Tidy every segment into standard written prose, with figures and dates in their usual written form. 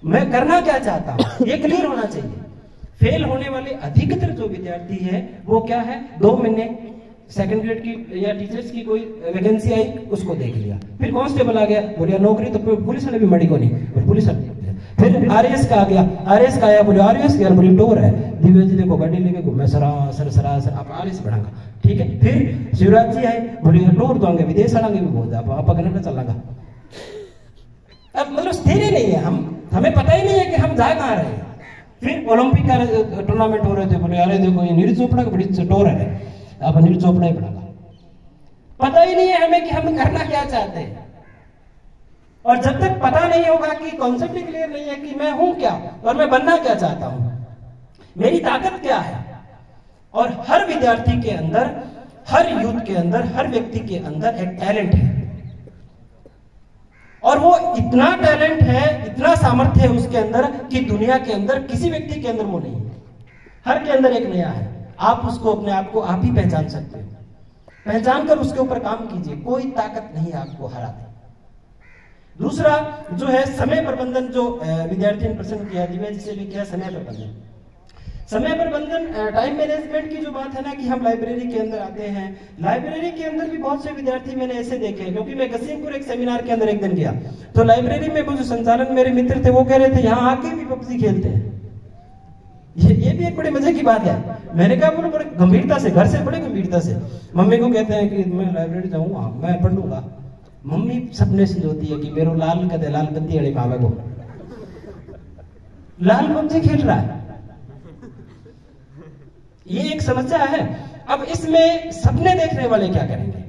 मैं करना क्या चाहता हूं, ये क्लियर होना चाहिए। फेल होने वाले अधिकतर जो विद्यार्थी है वो क्या है, 2 महीने सेकंड ग्रेड की या टीचर्स की कोई वैकेंसी आई, उसको देख लिया, फिर कांस्टेबल आ गया, बोलिया नौकरी, तो पुलिस ने भी मड़ी को नहीं, और पुलिस ने फिर आरएएस का आ गया, आरएएस का आया, बोले आरएएस यार बड़ी टोर है, दिव्या जी देखो गाड़ी लेके घूमे सरासर आप आरएएस बढ़ागा, ठीक है। फिर शिवराज जी आए, बोले टोर दोगे विदेश आएंगे भी बहुत, आप कनाडा चलागा। अब मतलब स्थिर ही नहीं है, हमें पता ही नहीं है कि हम जा कहाँ रहे हैं। फिर ओलंपिक का टूर्नामेंट हो रहे थे, बोले अरे देखो ये नीरज चोपड़ा का बड़ी टोर है, आप नीरज चोपड़ा ही बढ़ागा। पता ही नहीं है हमें कि हम करना क्या चाहते हैं। और जब तक पता नहीं होगा कि कॉन्सेप्ट ही क्लियर नहीं है कि मैं हूं क्या और मैं बनना क्या चाहता हूं, मेरी ताकत क्या है। और हर विद्यार्थी के अंदर, हर यूथ के अंदर, हर व्यक्ति के अंदर एक टैलेंट है, और वो इतना टैलेंट है, इतना सामर्थ्य है उसके अंदर कि दुनिया के अंदर किसी व्यक्ति के अंदर वो नहीं है। हर के अंदर एक नया है, आप उसको अपने आप को आप ही पहचान सकते हो। पहचान कर उसके ऊपर काम कीजिए, कोई ताकत नहीं आपको हरा दे। दूसरा जो है समय प्रबंधन, जो विद्यार्थी ने प्रश्न किया, दिव्या जी से भी किया, समय प्रबंधन। समय प्रबंधन, टाइम मैनेजमेंट की जो बात है ना, कि हम लाइब्रेरी के अंदर आते हैं, लाइब्रेरी के अंदर भी बहुत से विद्यार्थी मैंने ऐसे देखे हैं, क्योंकि मैं गसीमपुर एक सेमिनार के अंदर एक दिन गया, तो लाइब्रेरी में वो जो संचालन मेरे मित्र थे वो कह रहे थे यहाँ आके भी पबजी खेलते हैं। ये भी एक बड़े मजे की बात है। मैंने कहा बोलो बड़े गंभीरता से, घर से बड़े गंभीरता से। मम्मी को कहते हैं कि मैं लाइब्रेरी जाऊंगा, मैं पढ़ लूंगा। मम्मी सपने से होती है कि मेरे लाल कदे लाल बत्ती अड़े पावे को, लाल पबजी खेल रहा है, ये एक समस्या है। अब इसमें सपने देखने वाले क्या करेंगे,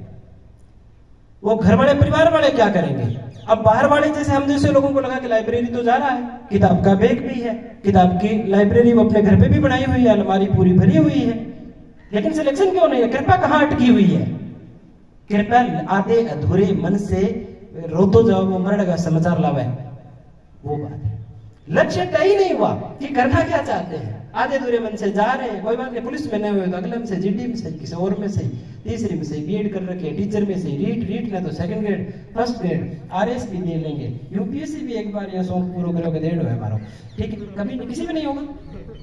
वो घर वाले परिवार वाले क्या करेंगे। अब बाहर वाले जैसे हम जैसे लोगों को लगा कि लाइब्रेरी तो जा रहा है, किताब का बैग भी है, किताब की लाइब्रेरी वो अपने घर पे भी बनाई हुई है, अलमारी पूरी भरी हुई है, लेकिन सिलेक्शन क्यों नहीं है, कृपा कहां अटकी हुई है। कृपया आधे अधूरे मन से रोतो जाओ वो मरड़गा समाचार लावे, वो बात है। लक्ष्य तय ही नहीं हुआ कि करना क्या चाहते हैं, आधे अधूरे मन से जा रहे हैं। कोई बात नहीं, पुलिस में नहीं हुए तो अगले में से, जीडी में से, किसी और में से, तीसरी में से, बीएड कर रखे, टीचर में से, रीट ना तो second grade, first grade, RS भी दे लेंगे, यूपीएससी भी एक बार या शौक पूरा करोगे, 1.5 है हमारा, ठीक है। कभी किसी में नहीं होगा,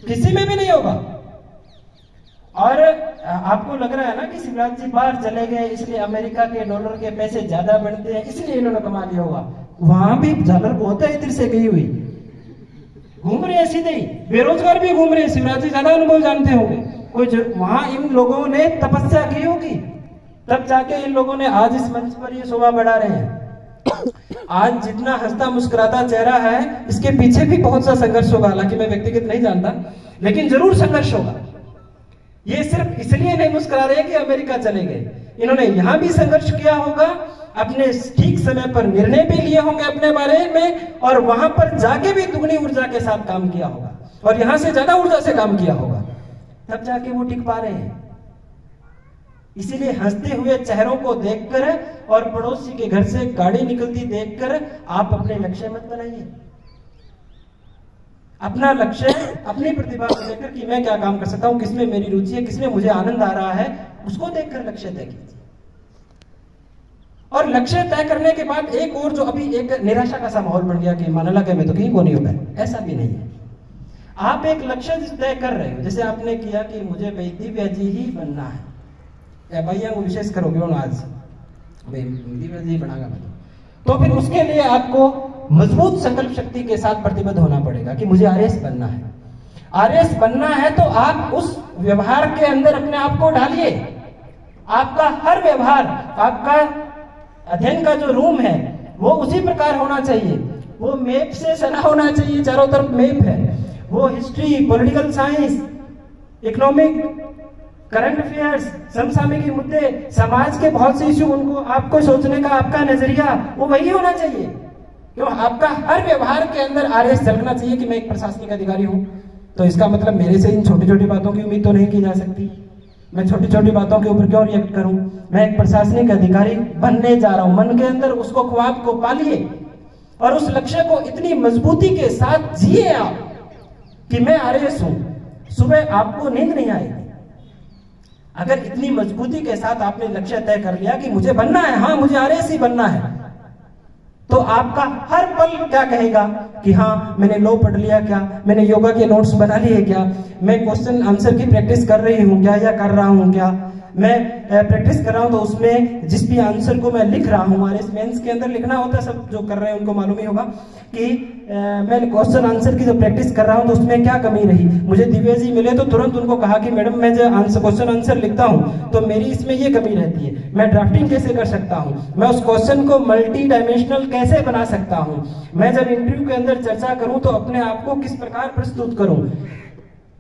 किसी में भी नहीं होगा। और आपको लग रहा है ना कि शिवराज जी बाहर चले गए इसलिए अमेरिका के डॉलर के पैसे ज्यादा बनते हैं इसलिए इन्होंने कमा लिया होगा, वहां भी झालर बहुत है इधर से गई हुई, घूम रहे हैं सीधे ही, बेरोजगार भी घूम रहे हैं। शिवराज जी ज्यादा अनुभव जानते होंगे, कोई वहां इन लोगों ने तपस्या की होगी, तब जाके इन लोगों ने आज इस मंच पर ये शोभा बढ़ा रहे हैं। आज जितना हंसता मुस्कुराता चेहरा है, इसके पीछे भी बहुत सा संघर्ष होगा, हालांकि मैं व्यक्तिगत नहीं जानता, लेकिन जरूर संघर्ष होगा। ये सिर्फ इसलिए नहीं मुस्कुरा रहे कि अमेरिका चले गए, इन्होंने यहां भी संघर्ष किया होगा, अपने ठीक समय पर निर्णय भी लिए होंगे अपने बारे में, और वहां पर जाके भी दुगनी ऊर्जा के साथ काम किया होगा, और यहां से ज्यादा ऊर्जा से काम किया होगा, तब जाके वो टिक पा रहे हैं। इसीलिए हंसते हुए चेहरों को देखकर और पड़ोसी के घर से गाड़ी निकलती देखकर आप अपने लक्ष्य मत बनाइए। अपना लक्ष्य, अपनी प्रतिभा को लेकर कि मैं क्या काम कर सकता हूं, किसमें मेरी रुचि है, किसमें मुझे आनंद आ रहा है, उसको देखकर लक्ष्य तय कीजिए। और लक्ष्य तय करने के बाद एक और जो अभी एक निराशा का सा माहौल बन गया कि माना लगे मैं तो कहीं को नहीं होगा, ऐसा भी नहीं है। आप एक लक्ष्य तय कर रहे हो, जैसे आपने किया कि मुझे दिव्या जी ही बनना है, भैया वो विशेष करोगे आज दिव्या जी बनागा मैं, तो फिर उसके लिए आपको मजबूत संकल्प शक्ति के साथ प्रतिबद्ध होना पड़ेगा कि मुझे आरएस बनना है। आरएस बनना है तो आप उस व्यवहार के अंदर अपने आप को ढालिए। आपका हर व्यवहार, आपका अध्ययन का जो रूम है वो उसी प्रकार होना चाहिए, वो मैप से सना होना चाहिए, चारों तरफ मैप है, वो history, political science, economic, current affairs, समसामयिक मुद्दे, समाज के बहुत से इश्यू, उनको आपको सोचने का आपका नजरिया वो वही होना चाहिए। क्यों? आपका हर व्यवहार के अंदर आरएस झलकना चाहिए कि मैं एक प्रशासनिक अधिकारी हूं, तो इसका मतलब मेरे से इन छोटी छोटी बातों की उम्मीद तो नहीं की जा सकती। मैं छोटी छोटी बातों के ऊपर क्यों रिएक्ट करूं? मैं एक प्रशासनिक अधिकारी बनने जा रहा हूं। मन के अंदर उसको, ख्वाब को पालिए और उस लक्ष्य को इतनी मजबूती के साथ जिए आप कि मैं आरएस हूं। सुबह आपको नींद नहीं आएगी अगर इतनी मजबूती के साथ आपने लक्ष्य तय कर लिया कि मुझे बनना है, हाँ मुझे आरएस ही बनना है, तो आपका हर पल क्या कहेगा कि हाँ मैंने लॉ पढ़ लिया क्या, मैंने योगा के नोट्स बना लिए क्या, मैं क्वेश्चन आंसर की प्रैक्टिस कर रही हूँ क्या या कर रहा हूँ क्या, मैं प्रैक्टिस कर रहा हूँ तो उसमें जिस भी आंसर को मैं लिख रहा हूँ, हमारे मेंस के अंदर लिखना होता है, सब जो कर रहे हैं उनको मालूम ही होगा कि मैं क्वेश्चन आंसर की जो प्रैक्टिस कर रहा हूँ तो उसमें क्या कमी रही। मुझे दिव्या जी मिले तो तुरंत उनको कहा कि मैडम मैं जब क्वेश्चन आंसर लिखता हूँ तो मेरी इसमें ये कमी रहती है, मैं ड्राफ्टिंग कैसे कर सकता हूँ, मैं उस क्वेश्चन को मल्टी डायमेंशनल कैसे बना सकता हूँ, मैं जब इंटरव्यू के अंदर चर्चा करूँ तो अपने आप को किस प्रकार प्रस्तुत करूँ।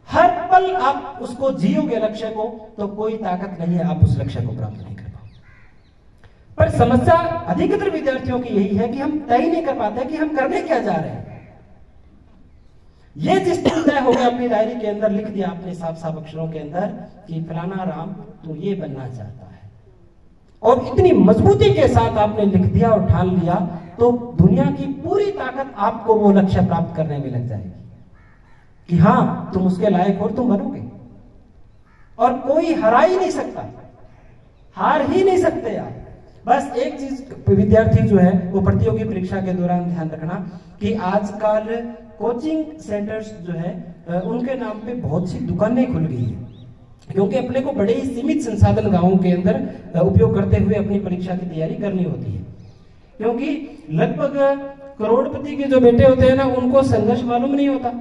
हर पल आप उसको जियोगे लक्ष्य को तो कोई ताकत नहीं है आप उस लक्ष्य को प्राप्त नहीं कर पाओगे। पर समस्या अधिकतर विद्यार्थियों की यही है कि हम तय नहीं कर पाते कि हम करने क्या जा रहे हैं। ये जिस दिन तय हो गया अपनी डायरी के अंदर लिख दिया आपने साफ साफ अक्षरों के अंदर कि फलाना राम तू ये बनना चाहता है, और इतनी मजबूती के साथ आपने लिख दिया और ठान लिया, तो दुनिया की पूरी ताकत आपको वो लक्ष्य प्राप्त करने में लग जाएगी कि हाँ तुम उसके लायक और तुम बनोगे, और कोई हरा ही नहीं सकता, हार ही नहीं सकते आप। बस एक चीज विद्यार्थी जो है वो प्रतियोगी परीक्षा के दौरान ध्यान रखना कि आजकल कोचिंग सेंटर्स जो है उनके नाम पे बहुत सी दुकानें खुल गई है, क्योंकि अपने को बड़े ही सीमित संसाधन गांवों के अंदर उपयोग करते हुए अपनी परीक्षा की तैयारी करनी होती है। क्योंकि लगभग करोड़पति के जो बेटे होते हैं ना, उनको संघर्ष मालूम नहीं होता।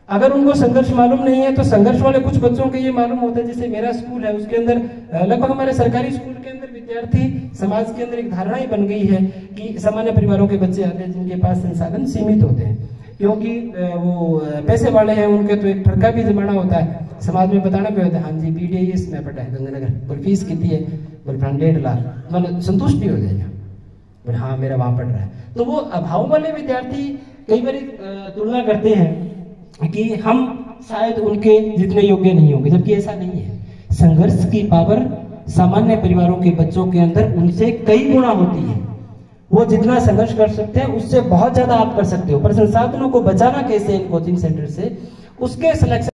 अगर उनको संघर्ष मालूम नहीं है तो संघर्ष वाले कुछ बच्चों के ये मालूम होता है। जैसे मेरा स्कूल है, उसके अंदर लगभग हमारे सरकारी स्कूल के अंदर विद्यार्थी समाज के अंदर एक धारणा ही बन गई है कि सामान्य परिवारों के बच्चे आते हैं जिनके पास संसाधन सीमित होते हैं, क्योंकि वो पैसे वाले हैं, उनके तो एक ठरका भी जमाना होता है, समाज में बताना भी होता है, हाँ जी BDIS में पढ़ा है गंगानगर, बोल फीस कितनी है, बोल 1.5 लाख, मतलब संतुष्ट भी हो जाएगा, बोल हाँ मेरा वहां पढ़ रहा है। तो वो अभाव वाले विद्यार्थी कई बार तुलना करते हैं कि हम शायद उनके जितने योग्य नहीं होंगे, जबकि ऐसा नहीं है। संघर्ष की पावर सामान्य परिवारों के बच्चों के अंदर उनसे कई गुना होती है। वो जितना संघर्ष कर सकते हैं उससे बहुत ज्यादा आप कर सकते हो, पर संसाधनों को बचाना कैसे इन कोचिंग सेंटर से, उसके सिलेक्शन